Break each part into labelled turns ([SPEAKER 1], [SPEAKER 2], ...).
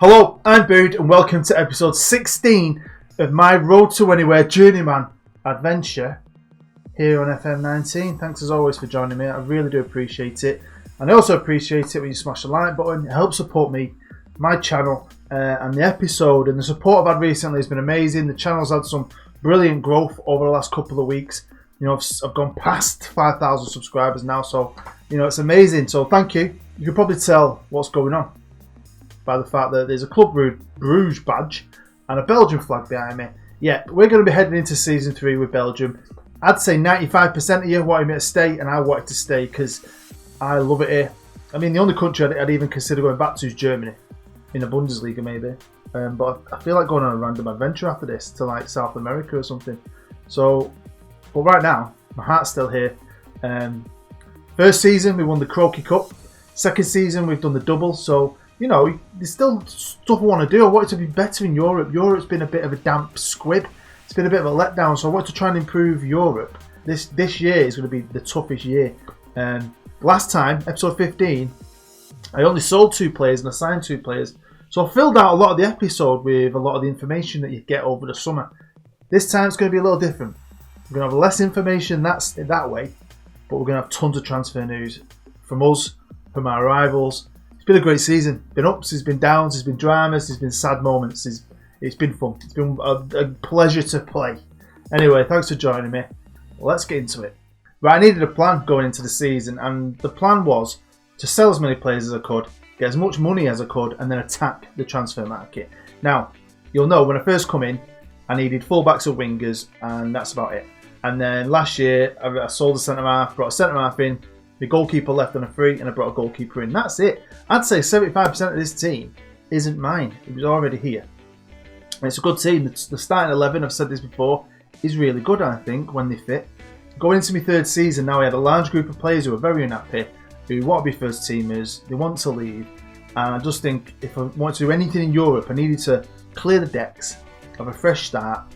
[SPEAKER 1] Hello, I'm Bood and welcome to episode 16 of my Road to Anywhere Journeyman adventure here on FM19. Thanks as always for joining me. I really do appreciate it. And I also appreciate it when you smash the like button. It helps support me, my channel, and the episode. And the support I've had recently has been amazing. The channel's had some brilliant growth over the last couple of weeks. You know, I've gone past 5,000 subscribers now, so you know it's amazing. So thank you. You can probably tell what's going on by the fact that there's a Club Bruges badge and a Belgian flag behind me. Yeah, we're going to be heading into Season 3 with Belgium. I'd say 95% of you wanted me to stay, and I wanted to stay because I love it here. I mean, the only country I'd even consider going back to is Germany, in the Bundesliga maybe. But I feel like going on a random adventure after this to like South America or something. So, but right now, my heart's still here. First season, we won the Croaky Cup. Second season, we've done the double, so you know, there's still stuff I want to do. I want it to be better in Europe. Europe's been a bit of a damp squib. It's been a bit of a letdown, so I want to try and improve Europe. This year is going to be the toughest year. Last time, episode 15, I only sold 2 players and I signed 2 players. So I filled out a lot of the episode with a lot of the information that you get over the summer. This time it's going to be a little different. We're going to have less information that way, but we're going to have tons of transfer news from us, from our rivals. It's been a great season. Been ups, there's been downs, there's been dramas, there's been sad moments. It's been fun. It's been a pleasure to play. Anyway, thanks for joining me. Let's get into it. Right, I needed a plan going into the season, and the plan was to sell as many players as I could, get as much money as I could, and then attack the transfer market. Now, you'll know when I first come in, I needed fullbacks or wingers, and that's about it. And then last year, I sold a centre half, brought a centre half in. The goalkeeper left on a free, and I brought a goalkeeper in. That's it. I'd say 75% of this team isn't mine. It was already here. And it's a good team. The starting 11, I've said this before, is really good, I think, when they fit. Going into my third season, now I had a large group of players who are very unhappy, who want to be first teamers, they want to leave. And I just think if I want to do anything in Europe, I needed to clear the decks, have a fresh start.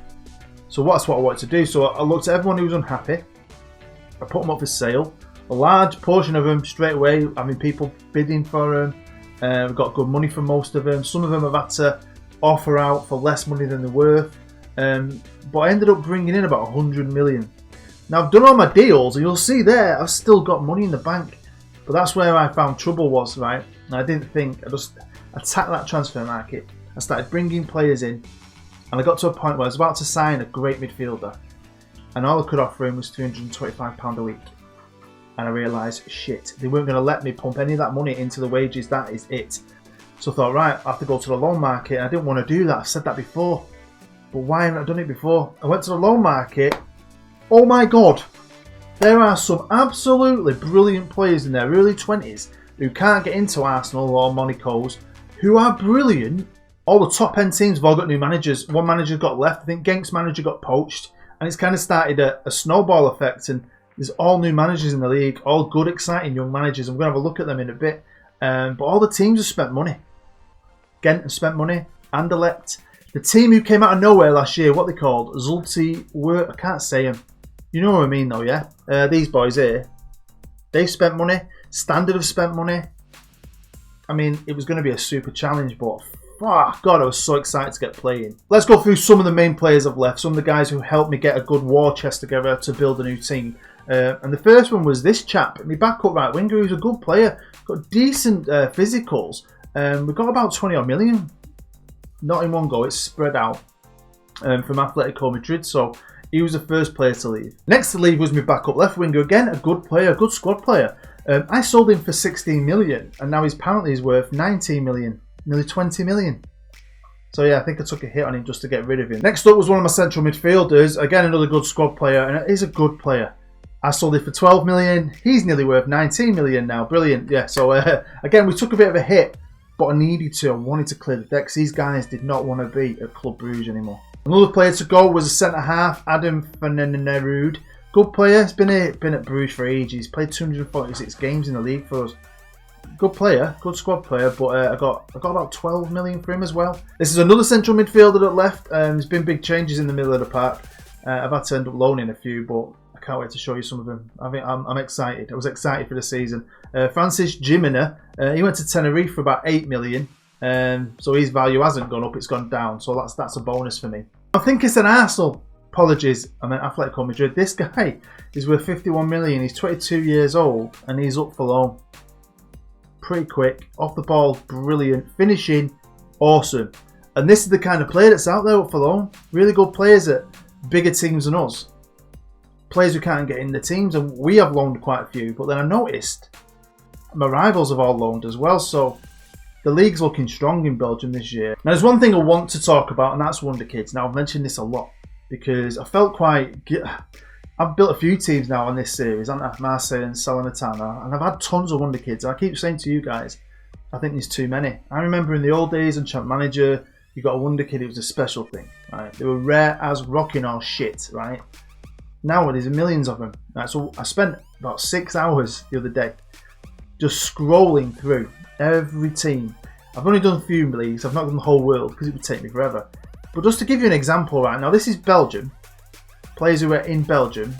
[SPEAKER 1] So that's what I wanted to do. So I looked at everyone who was unhappy. I put them up for sale. A large portion of them straight away, I mean, people bidding for them. We've got good money for most of them. Some of them have had to offer out for less money than they're worth. But I ended up bringing in about 100 million. Now, I've done all my deals, and you'll see there, I've still got money in the bank. But that's where I found trouble was, right? And I didn't think, I just attacked that transfer market. I started bringing players in, and I got to a point where I was about to sign a great midfielder. And all I could offer him was £325 a week. And I realised, shit, they weren't going to let me pump any of that money into the wages, that is it. So I thought, right, I have to go to the loan market, and I didn't want to do that, I've said that before. But why haven't I done it before? I went to the loan market, oh my god, there are some absolutely brilliant players in their early 20s who can't get into Arsenal or Monaco's, who are brilliant. All the top end teams have all got new managers. One manager got left, I think Genk's manager got poached, and it's kind of started a snowball effect, and there's all new managers in the league, all good, exciting young managers. I'm going to have a look at them in a bit. But all the teams have spent money. Ghent have spent money. Anderlecht. The team who came out of nowhere last year, what they called, Zulte, I can't say them. You know what I mean though, yeah? These boys here, they've spent money. Standard have spent money. I mean, it was going to be a super challenge, but God, I was so excited to get playing. Let's go through some of the main players I've left, some of the guys who helped me get a good war chest together to build a new team. And the first one was this chap, my backup right winger, who's a good player, got decent physicals. We've got about 20 odd million, not in one go, it's spread out from Atletico Madrid, so he was the first player to leave. Next to leave was my backup left winger, again a good player, a good squad player. I sold him for 16 million, and now he's worth 19 million, nearly 20 million. So yeah, I think I took a hit on him just to get rid of him. Next up was one of my central midfielders, again another good squad player, and he's a good player. I sold it for 12 million. He's nearly worth 19 million now. Brilliant. Yeah, so again, we took a bit of a hit, but I wanted to clear the decks. These guys did not want to be at Club Bruges anymore. Another player to go was a centre-half, Adam Fenerud. Good player. He's been at Bruges for ages. He's played 246 games in the league for us. Good player, good squad player, but I got about 12 million for him as well. This is another central midfielder that left. There's been big changes in the middle of the park. I've had to end up loaning a few, but I can't wait to show you some of them. I'm excited. I was excited for the season. Francis Jimena, he went to Tenerife for about 8 million. So his value hasn't gone up, it's gone down. So that's a bonus for me. I think it's an Arsenal. Apologies, I meant Atletico Madrid. This guy is worth 51 million. He's 22 years old and he's up for loan. Pretty quick, off the ball, brilliant. Finishing, awesome. And this is the kind of player that's out there up for loan. Really good players at bigger teams than us. Players who can't get in the teams, and we have loaned quite a few. But then I noticed my rivals have all loaned as well. So the league's looking strong in Belgium this year. Now there's one thing I want to talk about, and that's Wonderkids. Now I've mentioned this a lot because I felt I've built a few teams now on this series, haven't I? Marseille and Salernitana, and I've had tons of Wonderkids. I keep saying to you guys, I think there's too many. I remember in the old days on Champ Manager, you got a Wonderkid, it was a special thing, right? They were rare as rocking all shit, right? Now there's millions of them. Right? So I spent about 6 hours the other day just scrolling through every team. I've only done a few leagues, I've not done the whole world because it would take me forever. But just to give you an example right now, this is Belgium. Players who are in Belgium,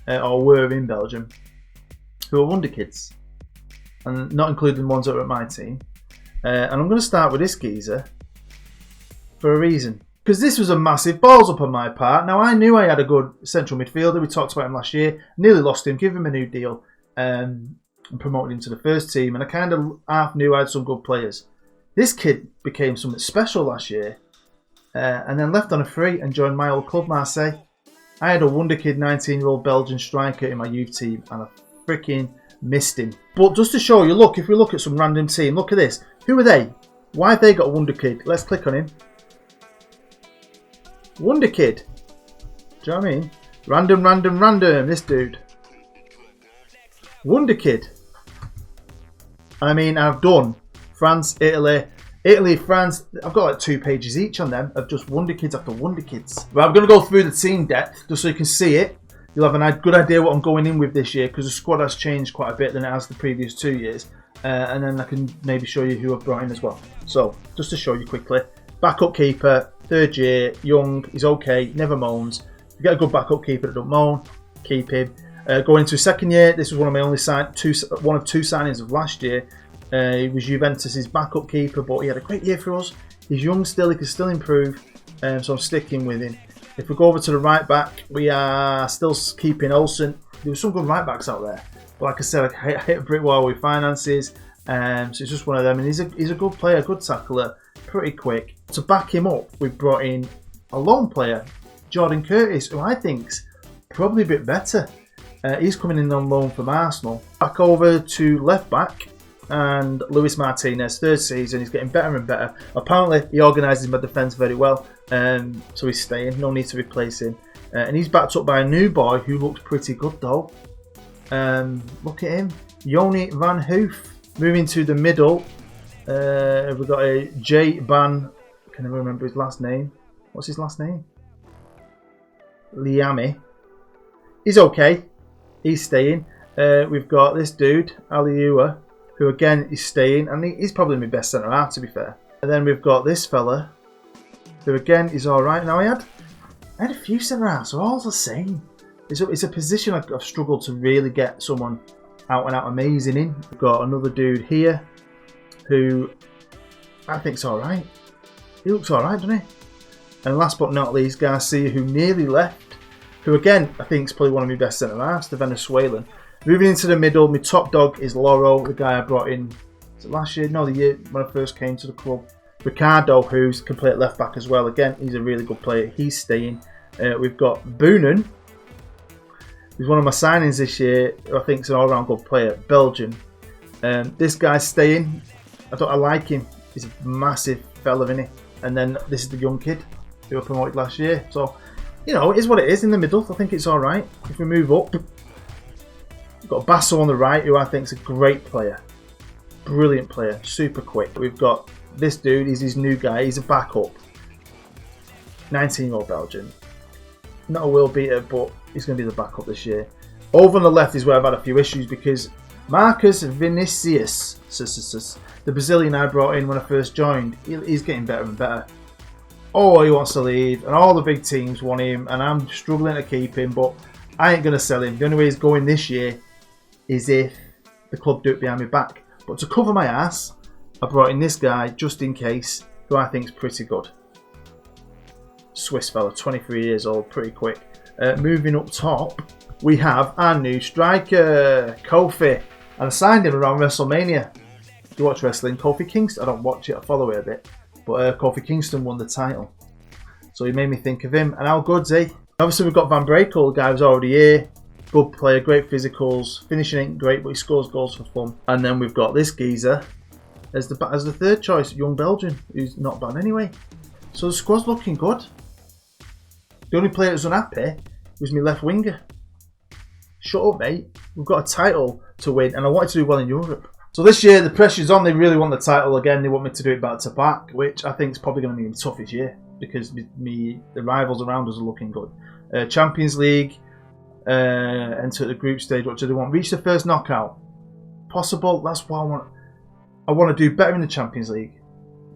[SPEAKER 1] or were in Belgium, who are Wonderkids. And not including ones that are at my team. And I'm going to start with this geezer for a reason. Because this was a massive balls up on my part. Now I knew I had a good central midfielder. We talked about him last year. Nearly lost him, gave him a new deal. And promoted him to the first team. And I kind of half knew I had some good players. This kid became something special last year. And then left on a free and joined my old club, Marseille. I had a Wonderkid 19-year-old Belgian striker in my youth team. And I freaking missed him. But just to show you, look, if we look at some random team, look at this. Who are they? Why have they got a Wonderkid? Let's click on him. Wonderkid. Do you know what I mean? Random, this dude. Wonderkid. I mean, I've done France, Italy, France. I've got like 2 pages each on them of just Wonderkids after Wonderkids. But I'm going to go through the team depth just so you can see it. You'll have a good idea what I'm going in with this year because the squad has changed quite a bit than it has the previous 2 years. And then I can maybe show you who I've brought in as well. So, just to show you quickly. Backup keeper, 3rd year, young, he's okay, never moans. If you get a good backup keeper that don't moan, keep him. Going into his 2nd year, this was one of my only one of 2 signings of last year. He was Juventus' backup keeper, but he had a great year for us. He's young still, he can still improve, so I'm sticking with him. If we go over to the right back, we are still keeping Olsen. There were some good right backs out there. But like I said, I hit a brick wall with finances. So it's just one of them. And he's a good player, good tackler, pretty quick. To back him up, we've brought in a lone player, Jordan Curtis, who I think's probably a bit better. He's coming in on loan from Arsenal. Back over to left back. And Luis Martinez, 3rd season, he's getting better and better. Apparently, he organises my defence very well, so he's staying. No need to replace him. And he's backed up by a new boy who looks pretty good though. Look at him, Joni van Hoof. Moving to the middle, we've got a J Ban. I can never remember his last name. What's his last name? Liami. He's okay. He's staying. We've got this dude, Aliua, who again is staying, and he's probably my best centre half to be fair. And then we've got this fella, who again is alright. Now I had a few centre halves, they're all the same. It's a position I've struggled to really get someone out and out amazing in. We've got another dude here, who I think's alright. He looks alright, doesn't he? And last but not least, Garcia, who nearly left, who again I think is probably one of my best centre halves, the Venezuelan. Moving into the middle, my top dog is Loro, the guy I brought in last year? No, the year when I first came to the club. Ricardo, who's complete left back as well. Again, he's a really good player. He's staying. We've got Boonen, who's one of my signings this year, who I think is an all-round good player. Belgian. This guy's staying. I like him. He's a massive fella, isn't he? And then this is the young kid who I promoted last year. So, you know, it is what it is in the middle. I think it's alright. If we move up, we've got Basso on the right, who I think is a great player. Brilliant player. Super quick. We've got this dude. He's his new guy. He's a backup. 19-year-old Belgian. Not a world beater, but he's going to be the backup this year. Over on the left is where I've had a few issues because Marcus Vinicius, the Brazilian I brought in when I first joined, he's getting better and better. Oh, he wants to leave, and all the big teams want him, and I'm struggling to keep him, but I ain't going to sell him. The only way he's going this year is if the club do it behind my back. But to cover my ass, I brought in this guy just in case, who I think is pretty good. Swiss fella, 23 years old, pretty quick. Moving up top, we have our new striker, Kofi. And I signed him around WrestleMania. Do you watch wrestling? Kofi Kingston? I don't watch it, I follow it a bit. But Kofi Kingston won the title. So he made me think of him. And how good's he? Obviously we've got Van Brekel, the guy who's already here. Good player, great physicals. Finishing ain't great, but he scores goals for fun. And then we've got this geezer as the third choice, young Belgian, who's not bad anyway. So the squad's looking good. The only player who's unhappy was my left winger. Shut up, mate. We've got a title to win, and I wanted to do well in Europe. So this year, the pressure's on. They really want the title again. They want me to do it back to back, which I think is probably going to be the toughest year because the rivals around us are looking good. Champions League, enter the group stage. What do they want? Reach the first knockout. Possible. That's what I want. I want to do better in the Champions League.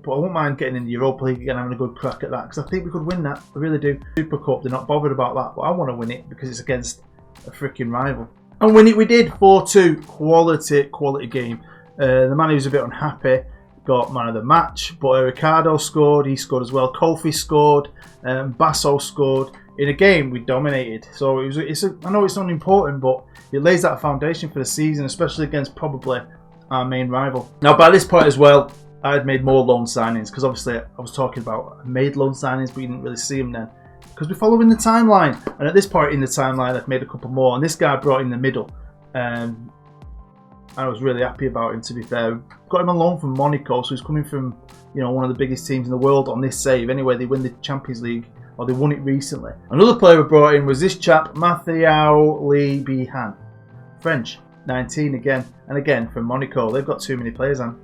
[SPEAKER 1] But I won't mind getting in the Europa League again, having a good crack at that, because I think we could win that. I really do. Super Cup, they're not bothered about that, but I want to win it because it's against a freaking rival. And win it we did, 4-2. Quality game. The man who's a bit unhappy got man of the match, but Ricardo scored, he scored as well. Kofi scored, Basso scored. In a game we dominated. So I know it's not important, but it lays that foundation for the season, especially against probably our main rival. Now by this point as well, I had made more loan signings because obviously I was talking about I made loan signings, but you didn't really see them then because we're following the timeline. And at this point in the timeline, I've made a couple more. And this guy I brought in the middle. I was really happy about him, to be fair. Got him on loan from Monaco, so he's coming from one of the biggest teams in the world on this save. Anyway, they win the Champions League, or they won it recently. Another player we brought in was this chap, Mathieu Libihan, French, 19 again, and again from Monaco. They've got too many players on.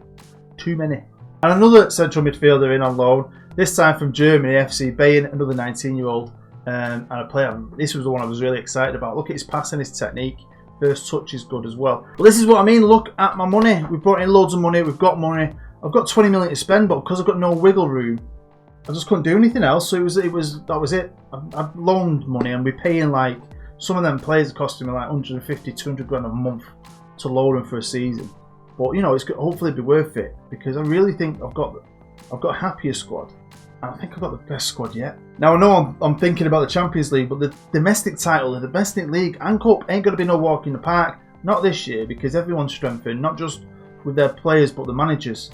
[SPEAKER 1] Too many. And another central midfielder in on loan, this time from Germany, FC Bayern, another 19-year-old, and a player. This was the one I was really excited about. Look at his passing, his technique. First touch is good as well. But this is what I mean. Look at my money. We've brought in loads of money. We've got money. I've got 20 million to spend, but because I've got no wiggle room, I just couldn't do anything else. So that was it. I've loaned money, and we're paying like some of them players are costing me like 150, 200 grand a month to loan them for a season. But it's going to hopefully be worth it because I really think I've got a happier squad. And I think I've got the best squad yet. Now I know I'm thinking about the Champions League, but the domestic title, the domestic league and cup ain't going to be no walk in the park. Not this year because everyone's strengthened, not just with their players but the managers.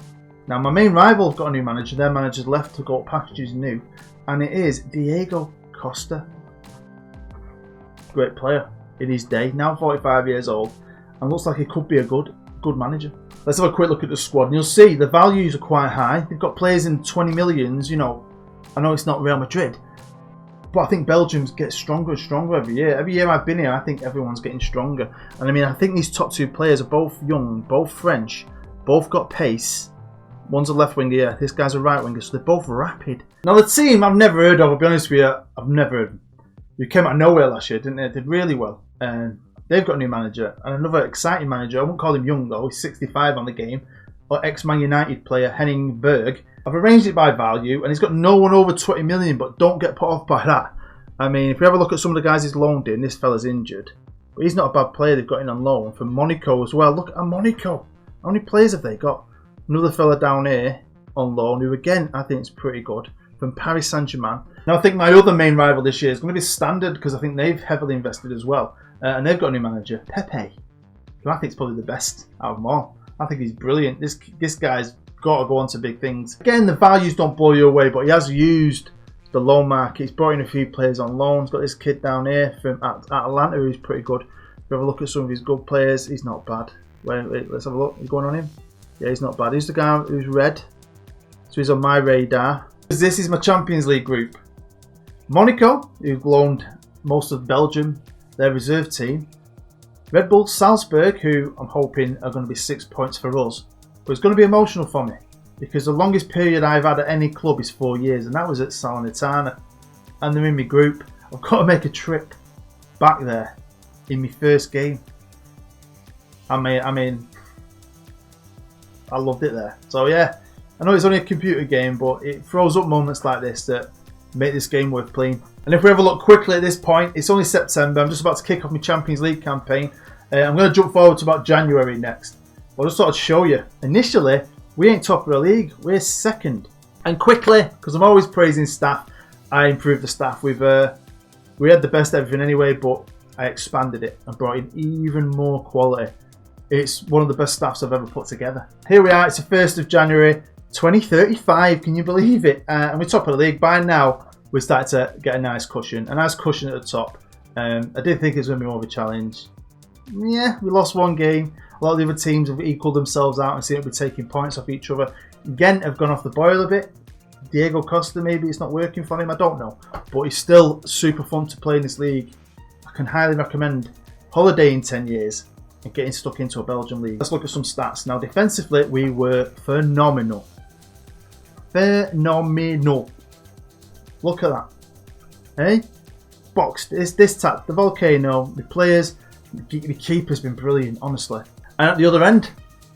[SPEAKER 1] Now my main rival have got a new manager. Their manager's left to go pastures new, and it is Diego Costa. Great player in his day. Now 45 years old, and looks like he could be a good manager. Let's have a quick look at the squad, and you'll see the values are quite high. They've got players in 20 millions. I know it's not Real Madrid, but I think Belgium gets stronger and stronger every year. Every year I've been here, I think everyone's getting stronger. And I mean, I think these top two players are both young, both French, both got pace. One's a left winger, yeah, this guy's a right winger, so they're both rapid. Now the team I've never heard of, I'll be honest with you, I've never heard of them. They came out of nowhere last year, didn't they? They did really well. They've got a new manager and another exciting manager. I won't call him young though, he's 65 on the game. Or ex-Man United player Henning Berg. I've arranged it by value and he's got no one over 20 million, but don't get put off by that. I mean, if you have a look at some of the guys he's loaned in, this fella's injured. But he's not a bad player they've got in on loan from Monaco as well. Look at Monaco. How many players have they got? Another fella down here on loan who again I think is pretty good from Paris Saint-Germain. Now I think my other main rival this year is going to be Standard because I think they've heavily invested as well. And they've got a new manager, Pepe, who I think is probably the best out of them all. I think he's brilliant. This guy's got to go on to big things. Again, the values don't blow you away, but he has used the loan market. He's brought in a few players on loan. He's got this kid down here from Atlanta who's pretty good. If you have a look at some of his good players, he's not bad. Wait, let's have a look. Are you going on him? Yeah, he's not bad. He's the guy who's red. So he's on my radar. This is my Champions League group. Monaco, who've loaned most of Belgium, their reserve team. Red Bull Salzburg, who I'm hoping are going to be 6 points for us. But it's going to be emotional for me because the longest period I've had at any club is 4 years, and that was at Salernitana. And they're in my group. I've got to make a trip back there in my first game. I mean, I loved it there. So yeah, I know it's only a computer game, but it throws up moments like this that make this game worth playing. And if we have a look quickly at this point, it's only September. I'm just about to kick off my Champions League campaign. I'm going to jump forward to about January next. I'll just sort of show you. Initially, We ain't top of the league, we're second. And quickly, because I'm always praising staff, I improved the staff. We had the best everything anyway, but I expanded it and brought in even more quality. It's one of the best staffs I've ever put together. Here we are, it's the 1st of January 2035, can you believe it? And we're top of the league. By now, we're starting to get a nice cushion at the top. I did think it was going to be more of a challenge. Yeah, we lost one game. A lot of the other teams have equalled themselves out and seem to be taking points off each other. Ghent have gone off the boil a bit. Diego Costa, maybe it's not working for him, I don't know. But he's still super fun to play in this league. I can highly recommend holidaying 10 years and getting stuck into a Belgian league. Let's look at some stats. Now, defensively, we were phenomenal. Phenomenal. Look at that. Hey? Boxed. This tap, the Volcano, the players, the keeper's been brilliant, honestly. And at the other end,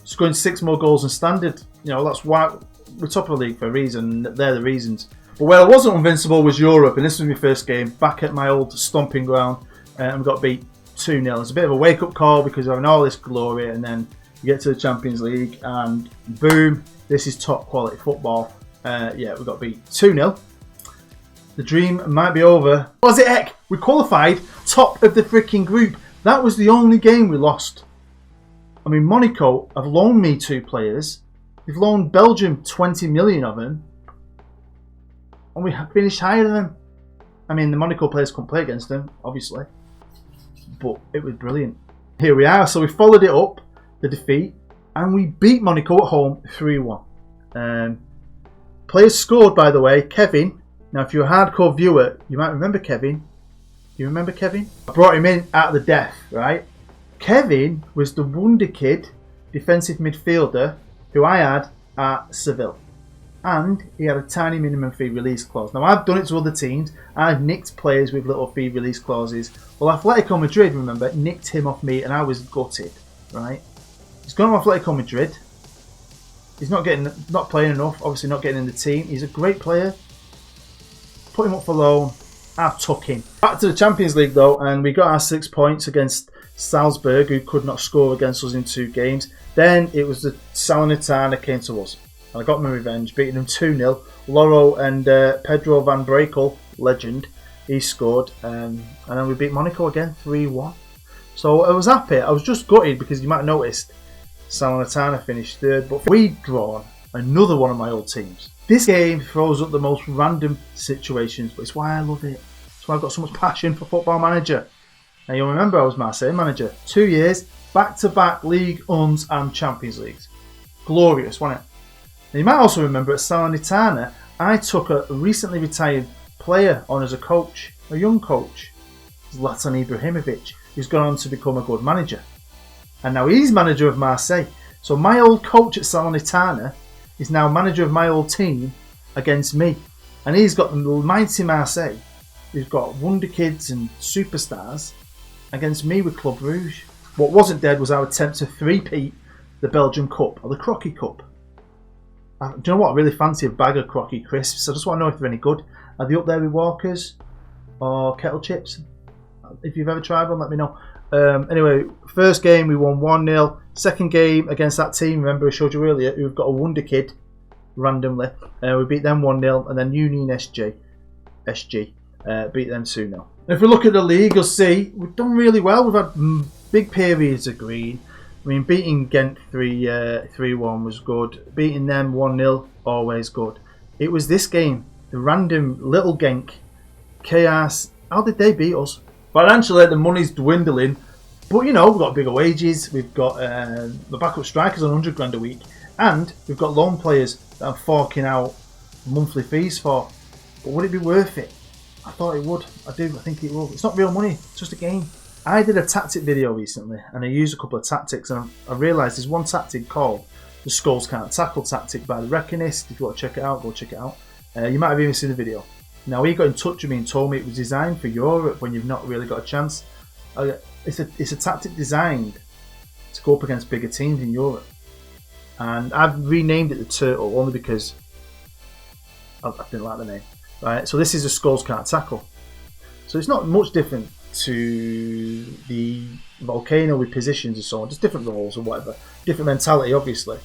[SPEAKER 1] scoring 6 more goals than standard. You know, that's why we're top of the league for a reason. They're the reasons. But where I wasn't invincible was Europe, and this was my first game back at my old stomping ground, and we got beat 2-0. It's a bit of a wake-up call because we're having all this glory, and then you get to the Champions League, and boom, this is top quality football. Yeah, we got beat 2-0. The dream might be over. Was it heck? We qualified top of the freaking group. That was the only game we lost. I mean, Monaco have loaned me 2 players. They've loaned Belgium 20 million of them. And we finished higher than them. I mean, the Monaco players couldn't play against them, obviously. But it was brilliant. Here we are. So we followed it up, the defeat. And we beat Monaco at home 3-1. Players scored, by the way. Kevin. Now, if you're a hardcore viewer, you might remember Kevin. Do you remember Kevin? I brought him in at the death, right? Kevin was the Wonderkid defensive midfielder who I had at Seville. And he had a tiny minimum fee release clause. Now, I've done it to other teams. I've nicked players with little fee release clauses. Well, Atletico Madrid, remember, nicked him off me and I was gutted, right? He's gone to Atletico Madrid. He's not playing enough, obviously not getting in the team. He's a great player. Put him up for loan. I took him. Back to the Champions League though, and we got our 6 points against Salzburg, who could not score against us in 2 games. Then it was the Salernitana came to us. And I got my revenge, beating them 2-0. Loro and Pedro Van Brekel, legend, he scored. And then we beat Monaco again, 3-1. So I was happy. I was just gutted because you might have noticed Salernitana finished 3rd. But we'd drawn another one of my old teams. This game throws up the most random situations, but it's why I love it. It's why I've got so much passion for Football Manager. Now you'll remember I was Marseille manager. 2 years, back-to-back League Uns and Champions Leagues. Glorious, wasn't it? Now you might also remember at Salernitana, I took a recently retired player on as a coach, a young coach, Zlatan Ibrahimovic, who's gone on to become a good manager. And now he's manager of Marseille. So my old coach at Salernitana is now manager of my old team against me. And he's got the mighty Marseille, who's got Wonderkids and superstars, against me with Club Rouge. What wasn't dead was our attempt to three-peat the Belgian Cup, or the Crocky Cup. Do you know what? I really fancy a bag of Crocky crisps. I just want to know if they're any good. Are they up there with Walkers or Kettle Chips? If you've ever tried one, let me know. Anyway, first game we won 1-0. Second game against that team, remember I showed you earlier, who've got a Wonderkid randomly. We beat them 1-0, and then Union SG beat them 2-0. If we look at the league, you'll see we've done really well. We've had big periods of green. I mean, beating Ghent 3-1 was good. Beating them 1-0, always good. It was this game, the random little Genk, Chaos. How did they beat us? Financially, the money's dwindling. But, you know, we've got bigger wages. We've got the backup strikers on 100 grand a week. And we've got loan players that I'm forking out monthly fees for. But would it be worth it? I thought it would. I think it will. It's not real money. It's just a game. I did a tactic video recently, and I used a couple of tactics, and I realised there's one tactic called the Skulls Can't Tackle tactic by the Reckonist. If you want to check it out, go check it out. You might have even seen the video. Now, he got in touch with me and told me it was designed for Europe when you've not really got a chance. It's a tactic designed to go up against bigger teams in Europe. And I've renamed it the Turtle only because I didn't like the name. Right, so this is a Skulls Can't Tackle. So it's not much different to the Volcano with positions and so on, just different roles or whatever. Different mentality, obviously.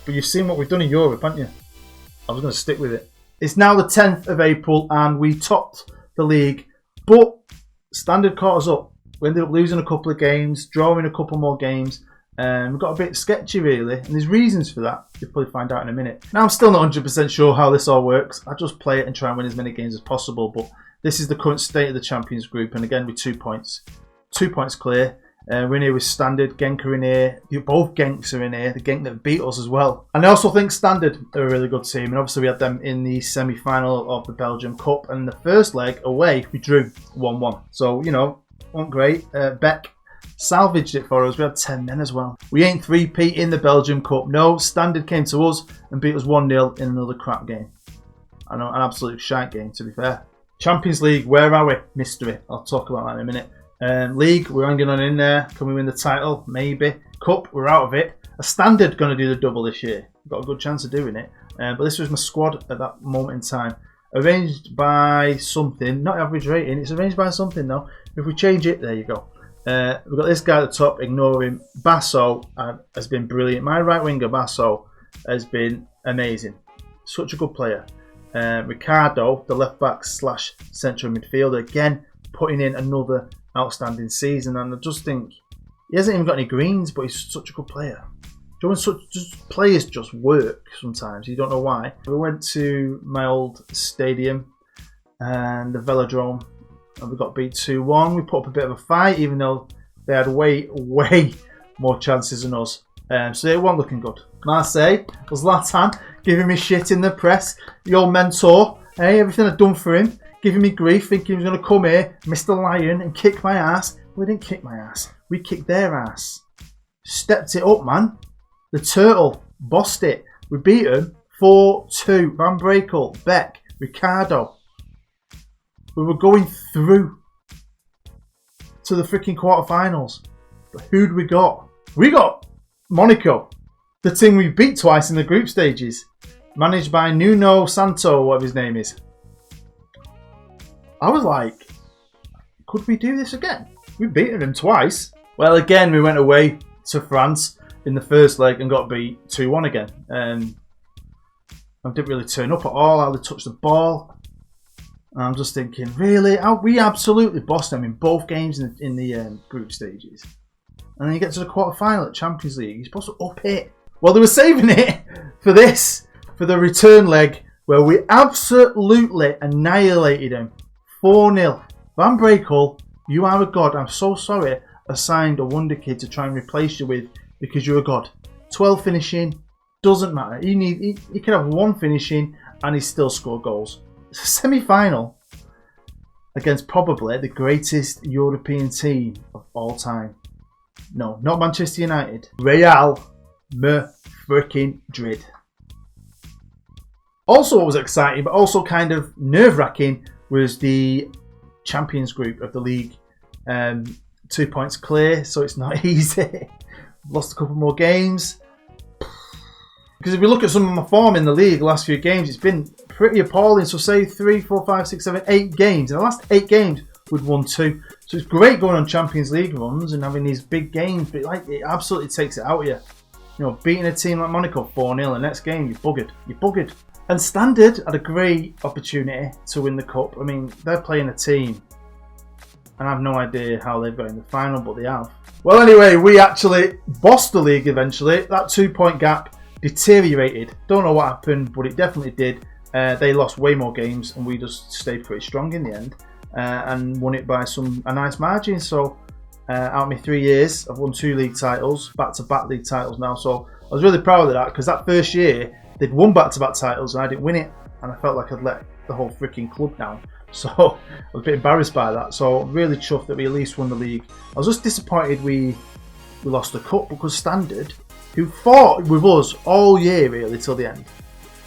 [SPEAKER 1] But you've seen what we've done in Europe, haven't you? I was going to stick with it. It's now the 10th of April and we topped the league, but Standard caught us up. We ended up losing a couple of games, drawing a couple more games. We got a bit sketchy really, and there's reasons for that. You'll probably find out in a minute. Now I'm still not 100% sure how this all works. I just play it and try and win as many games as possible, but this is the current state of the Champions Group, and again with 2 points. 2 points clear. We're in here with Standard, Genk are in here. Both Genks are in here, the Genk that beat us as well. And I also think Standard are a really good team, and obviously we had them in the semi-final of the Belgium Cup, and the first leg away we drew 1-1. So, you know, wasn't great. Beck salvaged it for us. We had 10 men as well. We ain't 3-peat in the Belgium Cup. No, Standard came to us and beat us 1-0 in another crap game. I know, an absolute shite game, to be fair. Champions League, where are we? Mystery. I'll talk about that in a minute. League, we're hanging on in there. Can we win the title? Maybe. Cup, we're out of it. A Standard going to do the double this year. We've got a good chance of doing it. But this was my squad at that moment in time. Arranged by something, not average rating. It's arranged by something though. If we change it, there you go. We've got this guy at the top, ignore him. Basso has been brilliant. My right winger, Basso, has been amazing. Such a good player. Ricardo, the left back / central midfielder, again, putting in another outstanding season. And I just think, he hasn't even got any greens, but he's such a good player. Players just work sometimes. You don't know why. We went to my old stadium and the Velodrome, and we got beat 2-1. We put up a bit of a fight, even though they had way more chances than us. So they weren't looking good. Marseille was Zlatan giving me shit in the press. The old mentor, hey, everything I'd done for him, giving me grief, thinking he was going to come here, Mr. Lion, and kick my ass. We didn't kick my ass. We kicked their ass. Stepped it up, man. The Turtle bossed it. We beat them 4-2. Van Brekel, Beck, Ricardo. We were going through to the freaking quarterfinals. But who'd we got? We got Monaco, the team we beat twice in the group stages, managed by Nuno Santo, whatever his name is. I was like, could we do this again? We've beaten them twice. Well, again, we went away to France in the first leg and got beat 2-1 again. I didn't really turn up at all. I hardly touched the ball. And I'm just thinking, really? We absolutely bossed them in both games in the group stages. And then you get to the quarter-final at Champions League. You're supposed to up it. Well, they were saving it for this, for the return leg, where we absolutely annihilated them. 4-0. Van Brekel, you are a god. I'm so sorry I signed a Wonderkid to try and replace you with, because you're a god. 12 finishing, doesn't matter. He can have 1 finishing and he still score goals. It's a semi-final against probably the greatest European team of all time. No, not Manchester United. Real Madrid. Also, what was exciting, but also kind of nerve-wracking, was the Champions Group of the league. 2 points clear, so it's not easy. Lost a couple more games. Because if we look at some of my form in the league, the last few games, it's been pretty appalling. So say 3, 4, 5, 6, 7, 8 games. In the last 8 games, we've won 2. So it's great going on Champions League runs and having these big games, but it absolutely takes it out of you. You know, beating a team like Monaco 4-0, the next game, you're buggered. You're buggered. And Standard had a great opportunity to win the cup. I mean, they're playing a team, and I have no idea how they've got in the final, but they have. Well, anyway, we actually bossed the league eventually. That 2-point gap deteriorated. Don't know what happened, but it definitely did. They lost way more games, and we just stayed pretty strong in the end and won it by a nice margin. So out of my 3 years, I've won 2 league titles, back-to-back league titles now. So I was really proud of that, because that first year they'd won back-to-back titles and I didn't win it, and I felt like I'd let the whole freaking club down. So I was a bit embarrassed by that. So really chuffed that we at least won the league. I was just disappointed we lost the cup, because Standard, who fought with us all year really till the end,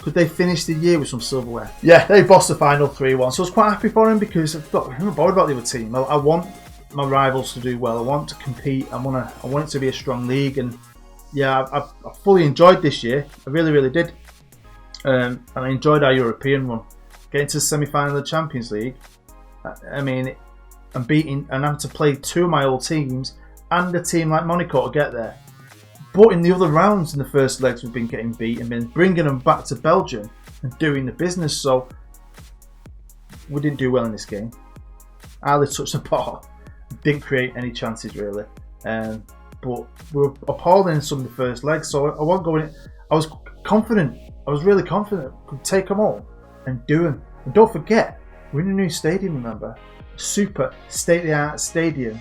[SPEAKER 1] could they finish the year with some silverware? Yeah, they bossed the final 3-1. So I was quite happy for him, because I'm not bothered about the other team. I want my rivals to do well. I want to compete. I want it to be a strong league. And yeah, I fully enjoyed this year. I really did. And I enjoyed our European run. Getting to the semi-final of the Champions League. I mean, I'm having to play 2 of my old teams and a team like Monaco to get there. But in the other rounds in the first legs, we've been getting beat and been bringing them back to Belgium and doing the business. So we didn't do well in this game. Hardly touched the ball. Didn't create any chances really. But we were appalling in some of the first legs. So I wasn't going. I was confident. I was really confident. I could take them all and do them. And don't forget, we're in a new stadium, remember? A super state-of-the-art stadium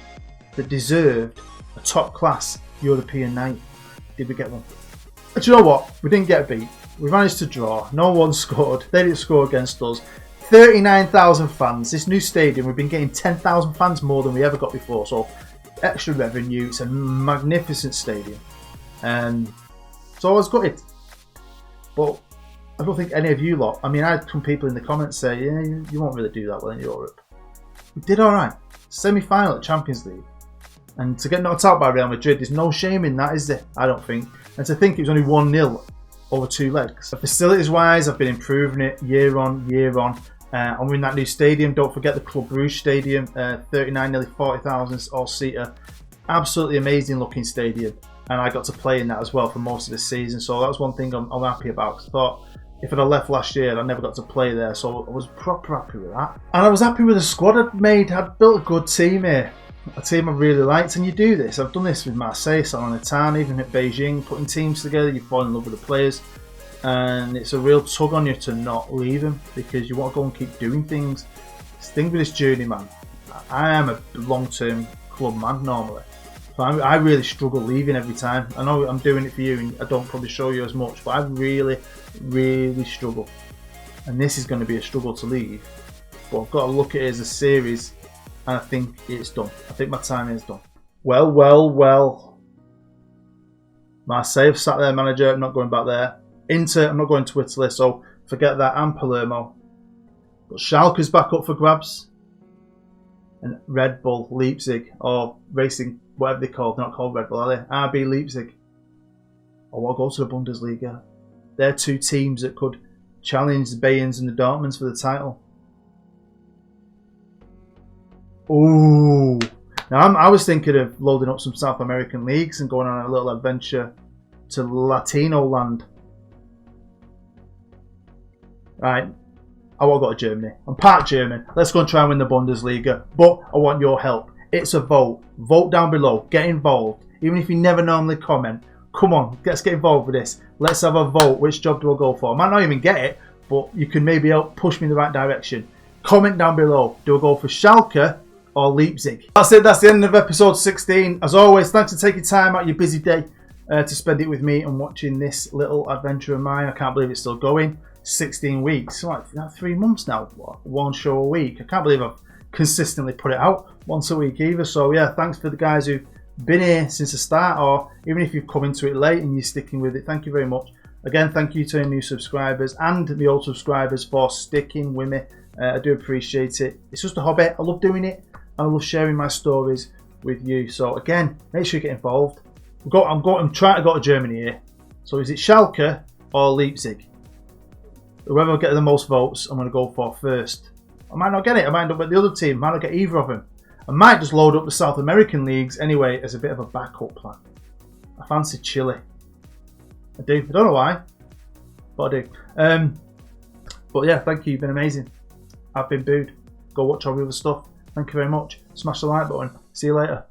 [SPEAKER 1] that deserved a top-class European night. Did we get one? But you know what? We didn't get beat. We managed to draw. No one scored. They didn't score against us. 39,000 fans. This new stadium, we've been getting 10,000 fans more than we ever got before. So extra revenue. It's a magnificent stadium. So I was gutted. But I don't think any of you lot, I mean, I had some people in the comments say, yeah, you won't really do that well in Europe. We did alright. Semi-final at Champions League. And to get knocked out by Real Madrid, there's no shame in that, is there? I don't think. And to think it was only 1-0 over 2 legs. So facilities-wise, I've been improving it year on, year on. I'm in that new stadium. Don't forget the Club Brugge Stadium. 39, nearly 40,000 all-seater. Absolutely amazing looking stadium. And I got to play in that as well for most of the season. So that was one thing I'm happy about. Cause I thought if I'd have left last year, I never got to play there. So I was proper happy with that. And I was happy with the squad I'd made. I'd built a good team here. A team I really liked, and you do this. I've done this with Marseille, Salernitana, even at Beijing, putting teams together. You fall in love with the players, and it's a real tug on you to not leave them because you want to go and keep doing things. This thing with this Journeyman, I am a long-term club man normally, so I really struggle leaving every time. I know I'm doing it for you, and I don't probably show you as much, but I really, really struggle, and this is going to be a struggle to leave. But I've got to look at it as a series. And I think it's done. I think my time is done. Well. Marseille, sat there, manager. I'm not going back there. Inter, I'm not going to Italy, so forget that. And Palermo. But Schalke's back up for grabs. And Red Bull, Leipzig, or Racing, whatever they're called. They're not called Red Bull, are they? RB Leipzig. I want to go to the Bundesliga. They're 2 teams that could challenge the Bayerns and the Dortmunds for the title. Ooh. Now I was thinking of loading up some South American leagues and going on a little adventure to Latino land. Right. I want to go to Germany. I'm part German. Let's go and try and win the Bundesliga. But I want your help. It's a vote. Vote down below. Get involved. Even if you never normally comment. Come on. Let's get involved with this. Let's have a vote. Which job do I go for? I might not even get it, but you can maybe help push me in the right direction. Comment down below. Do I go for Schalke or Leipzig? That's it. That's the end of episode 16. As always, thanks for taking time out of your busy day to spend it with me and watching this little adventure of mine. I can't believe it's still going. 16 weeks. Like 3 months now. What? 1 show a week. I can't believe I've consistently put it out once a week either. So yeah, thanks for the guys who've been here since the start, or even if you've come into it late and you're sticking with it. Thank you very much. Again, thank you to our new subscribers and the old subscribers for sticking with me. I do appreciate it. It's just a hobby. I love doing it. I love sharing my stories with you. So again, make sure you get involved. I'm trying to go to Germany here. So is it Schalke or Leipzig? Whoever gets the most votes, I'm going to go for first. I might not get it. I might end up with the other team. I might not get either of them. I might just load up the South American leagues anyway as a bit of a backup plan. I fancy Chile. I do. I don't know why, but I do. But yeah, thank you. You've been amazing. I've been Booed. Go watch all the other stuff. Thank you very much. Smash the like button. See you later.